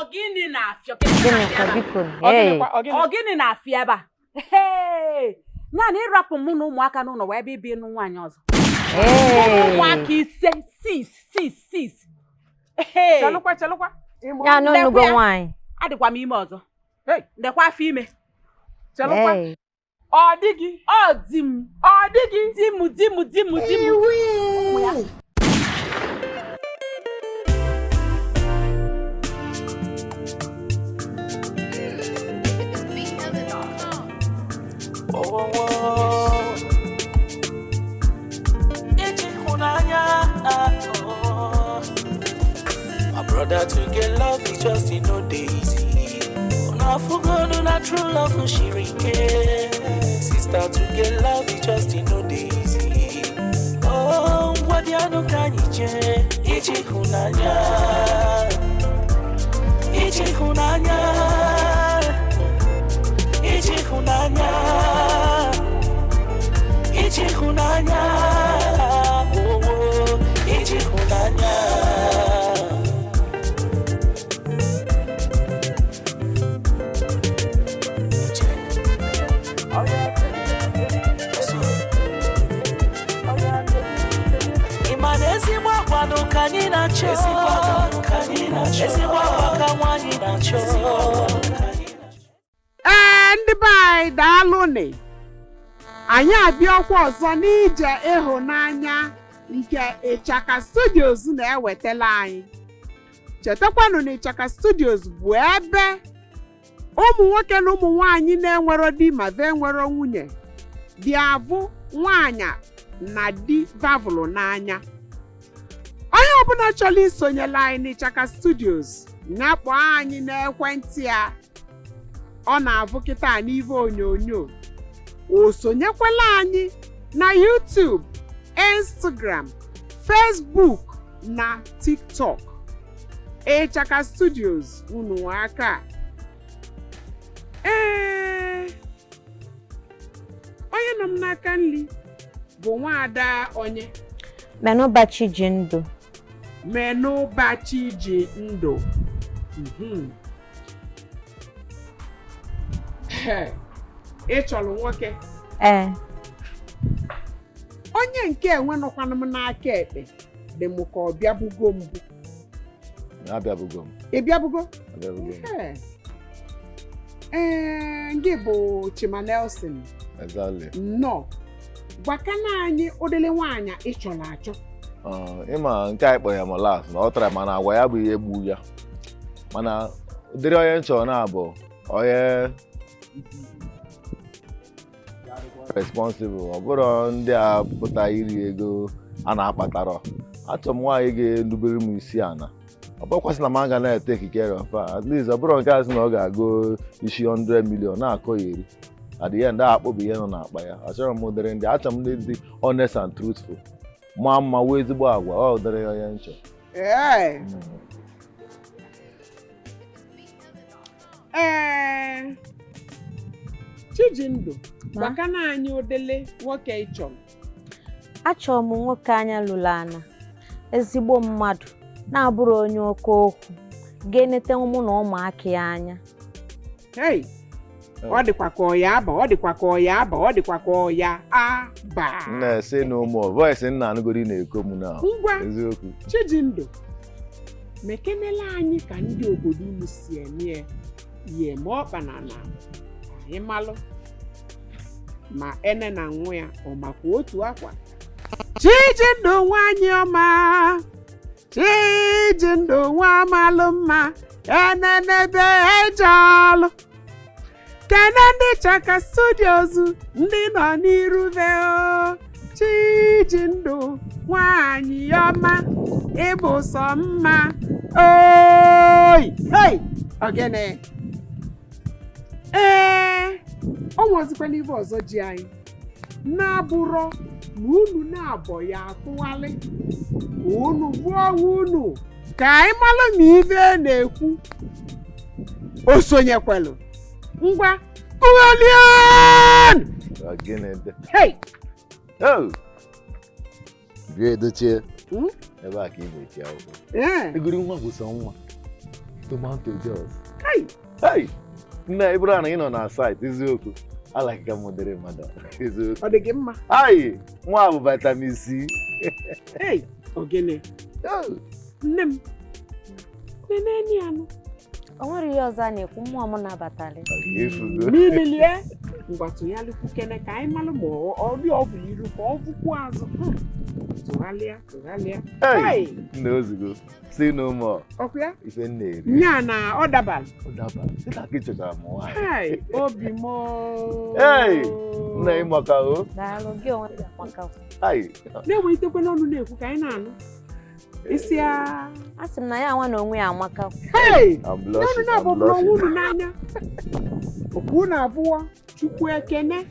Ogini na afio. Ogini na afiaba. Hey! Na ni rapu mu na ụmụaka n'ụlọ wee bibi nụ nwaanyị ọzọ. Ụmụaka ise, six. Hey! Chalụkwa. Ya no nugo nwaanyị. Adịkwa m ime ọzọ. Hey, ndekwa afọ ime. Chalụkwa. Ọ dịghị, ọ dị m. Ọ dịghị di m. Ije Ihunanya. My brother to get love is just in no days. Una forgot na true love she rike. Sister to get love is just in no days. Oh, what ya no can Ije Ihunanya. Ije Ihunanya. Ije Ihunanya. Ije Ihunanya. Oh, Ije Ihunanya. Ndị bai daalụnị. Anyị abịakwa ọzọ n'Ije Ihunanya nke Ichaka Studios na-ewetala anyị. Chetakwanụ na Ichaka Studios bụ ebe ụmụ nwoke na ụmụ nwaanyị na-enwero di ma ve nwere nwunye dị avụ nwaanyị na di vavụlụ n'anya. Onye ọbụla chọrọ isonyela anyị n'Ichaka Studios na-akpọ anyị n'ekwentị a ọ na-avụ kịta n'ive onyonyo. O sonyekwala anyị na YouTube, Instagram, Facebook na TikTok. Ichaka Studios unu aka. Onye nọ m n'aka nri bụ nwaada onye Menụbachi ji ndụ. Menụbachi ji ndụ. Ị chọrọ nwoke? Onye nke enwenụkwanụ m n'aka ekpe dị m ka ọ bịabugo mbụ. Abịabugo m. Ị bịabugo? Abịabugo m. Gị bụ Chima Nelson. Exactly. Nnọọ. Gwakana anyị ụdịrị nwaanyị ị chọrọ achọ. Ịma nke anyị kpọrọ ya ma last na ọ tara mana agwa ya bụ ihe gbu ya. Mana ụdịrị onye nchọ na-abụ onye responsible, ọ bụrụ ndị a pụta iri ego a na-akpatara. Achọ m nwaanyị ga-erubere m isi ana. Ọ bụrụkwasị na m aga na-eteki care of her, at least ọ bụrụ nke asị na ọ ga-agụ isi 100 million na-akọ ya eri. At the end, akpọbụ ihe nọ n'akpa ya. Achọrọ m ụdịrị ndị, achọrọ m ndị dị honest and truthful. Maa mma wee ezigbo agwa, ọ ụdịrị onye nchọ. Chijindu, gwakana anyị ụdịrị nwoke ị chọrọ. Achọrọ m nwoke anya lụrụ ana, ezigbo mmadụ, na-abụrụ onye oke okwu, ga-enete mụ na ụmụaka ya anya. Ọ dịkwa ka ọ ya aba. Na-ese no more voice nna anụgori na-eko m na eziokwu. Chijindu, mekenela anyị ka ndị obodo unu si eme ihe ma ọkpana na anyị malụ ma ene na nwa ya ọ makwa otu akwa. Chijindu nwanyị ọma, Chijindu nwa amalụ mma, enenebe ejealụ. Kene ndị Ichaka Studios ndị nọ n'iru veo. Chijindu nwanyị ọma, ịbụ sọ mma. Ogene. O nwezikwana ife ọzọ ji anyị na-abụrọ na unu na-abọ ya atụghalị unu gbuo onwe unu ka anyị malụ ma ife na-ekwu. O sonyekwelu. Ngwa Uwelian! Bịa edochie ebe a ka ị na-eti akwụkwọ. Egori nwa bụ sọ nwa. tomato Jos. Hey! Hey! Nne Ibrahim ị nọ na site eziokwu. I like ka modere mmadụ. Eziokwu. Ọ dị gị mma? Ai! Nwa bụ vitamin C. Hey! Ogene. Nne m. Nene anụ. O nwere ihe ọzọ a na-ekwu mmụọ m nabatara. Efugo. N'imilie. Ngwatụ ya likwu kene ka anyị malụ ma ọ dị ọbụ iru ka ọ bụkwu azụ. Tụgharịa. Hey! Nne ozugbo. Say no more. Ọkụ ya? Ife nne-eri. Nya na ọ dabara. Ọ daba. Sịta ka ị chọtara m nwaanyị. Hey! Obi m. Hey! Nne ị maka o. Daalụ gị onwe gị amaka. Ai! Na-enwelitekwa n'ọnụ na-ekwu ka anyị na-anụ. Isi ya. Asị m na ya nwa na onwe ya amaka. Hey! I'm N'ọnụ blushing. na-abụ I'm bụrụ blushing. unu n'anya. Okwu na-abụọ Chukwu ekene.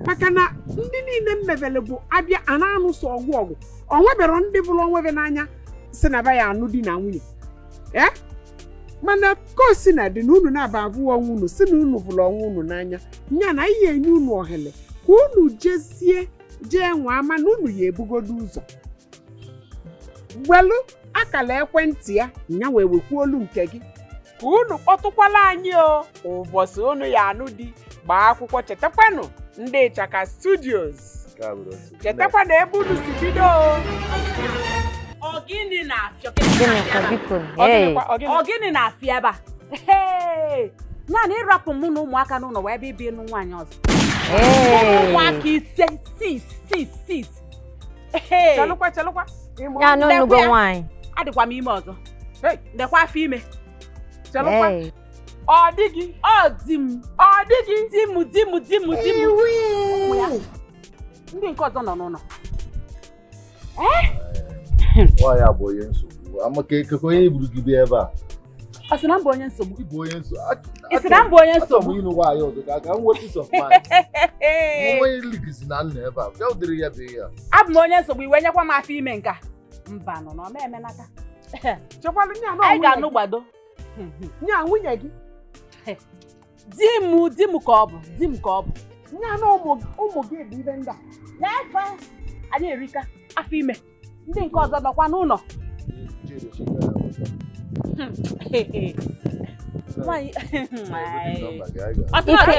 Maka na ndị niile mmebele bụ abịa a na-anụso ọgwụ. O nwebero ndị bụrụ onwebe n'anya si na ba ya anụ di na nwunye. Mana ka o si na dị na unu na-aba abụọ onwe unu si na unu bụrụ onwe unu n'anya. Nya na ihe enye unu ohere ka unu jee nwa ama na unu ya ebugodo ụzọ. Gwelu akala ekwentị ya nya wee wekwa olu nke gị ka unu kpọtụkwala anyị o ụbọchị unu ya anụ di gbaa akwụkwọ chetakwanụ ndị Ichaka Studios chetakwa na ebe unu si bido Ogini na-afịọ Gịnị ka biko? Ogini na-afịọ ebe a. Hey! Naanị ịrapụ mụ na ụmụaka n'ụlọ wee ebe ibi nwaanyị ọzọ. Ụmụaka ise. chelụkwa Ya n'onugo nwaanyị. Adịkwa m ime ọzọ. Hey! Dekwa afọ ime. Chelụkwa Hey. ọ dịghị Di m. Ụmụ ya. Ndị nke ọzọ nọ n'ụlọ. Nwaanyị abụ onye nsogbu. Amaka ekekwe onye iburu gị bịa ebe a. Ọ sị na m bụ onye nsogbu. Ịbụ onye nsogbu. Ị sị na m bụ onye nsogbu. Achọrọ m ịnụ nwaanyị ọzọ ka m nweta peace of mind. Onye ligizi na nna ebe a. Bịa ụdịrị ya bụ ihe a. Abụ m onye nsogbu iwe nyekwa m afọ ime nka. Mba nọ na ọ na-emenata. chekwalụ nya na Anyị ga-anụ gbado. nya nwunye gị Di m ka ọ bụ. nya na ụmụ gị bụ ibe ndị a. N'efe anyị erika afọ ime. Ndị nke ọzọ nọkwa n'ụlọ.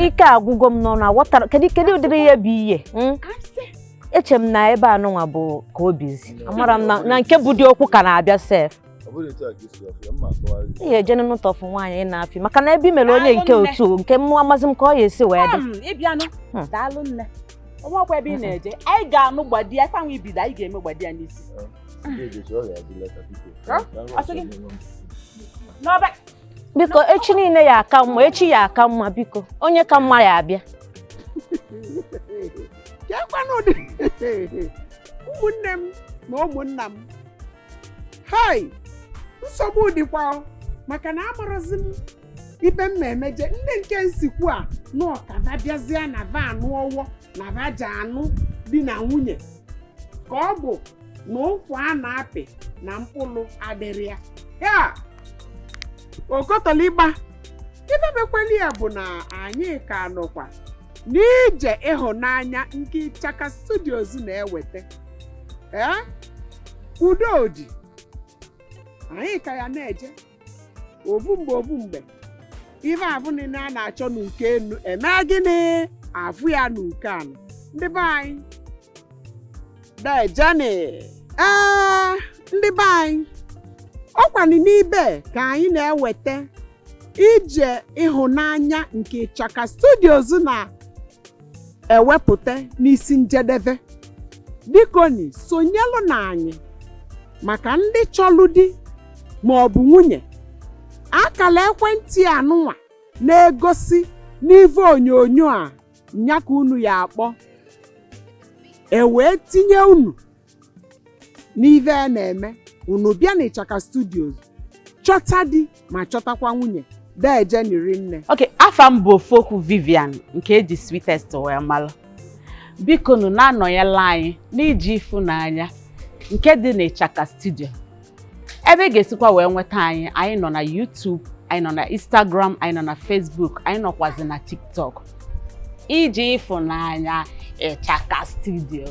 Ike agwụgo m n'ọnụ aghọtara kedu ụdịrị ihe bụ ihe? Eche m na ebe anụnwa bụ ka obizi. Amara m na nke bụ dị okwu ka na-abịa sef. Ihe eje n'ụtọfụ nwaanyị na-afị maka na ebe i mere onye nke otu nke m amazi m ka ọ ya esi wee dị. Ịbịanụ daalụ nne. Ọnwakwa ebe ị na-eje anyị ga-anụ gbadi ya fanwe ibido anyị ga-eme gbadi ya n'isi. N'ọba Biko echi niile ya aka mma echi ya aka mma biko onye ka mma ya abịa. Ụmụnne m na ụmụnna m. Hai! Nsogbu dịkwa maka na amarazi m ibe m emeje ndị nke nsikwu a n'ọkada bịazịa na ba anụ ọwọ na ba ji anụ di na nwunye ka ọ bụ na ụkwụ a na-apị na mkpụrụ adịrị ya. Ya okotoliba ibe mekweli ya bụ na anyị ka nọkwa n'ije ịhụnanya nke Ichaka Studios na-eweta. Udo dị anyị ka ya na-eje ovu mgbe ife abụ niile a na-achọ n'uke enu eme gịnị avụ ya n'uke anụ ndị be anyị dejeni ndị be anyị ọkwani n'ibe ka anyị na-eweta ije ịhụnanya nke Ichaka Studios na-ewepụta n'isi njedebe. Bikoni sonyelu na anyị maka ndị chọlụ di ma ọ bụ nwunye. Akala ekwentị anụnwa na-egosi n'ive onyonyo a nya ka unu ya akpọ wee tinye unu n'ive a na-eme unu bịa na Ichaka Studios chọta di ma chọtakwa nwunye deje niri nne. Okay, afa m bụ Ofokwu Vivian nke eji Sweetest wee malụ. Biko nụ na-anọnyela anyị n'iji ịfụnanya nke dị na Ichaka Studio. Ebe ị ga-esikwa wee nweta anyị nọ na YouTube, anyị nọ na Instagram, anyị nọ na Facebook, anyị nọkwazi na TikTok. Iji ịfụnanya Ichaka Studio.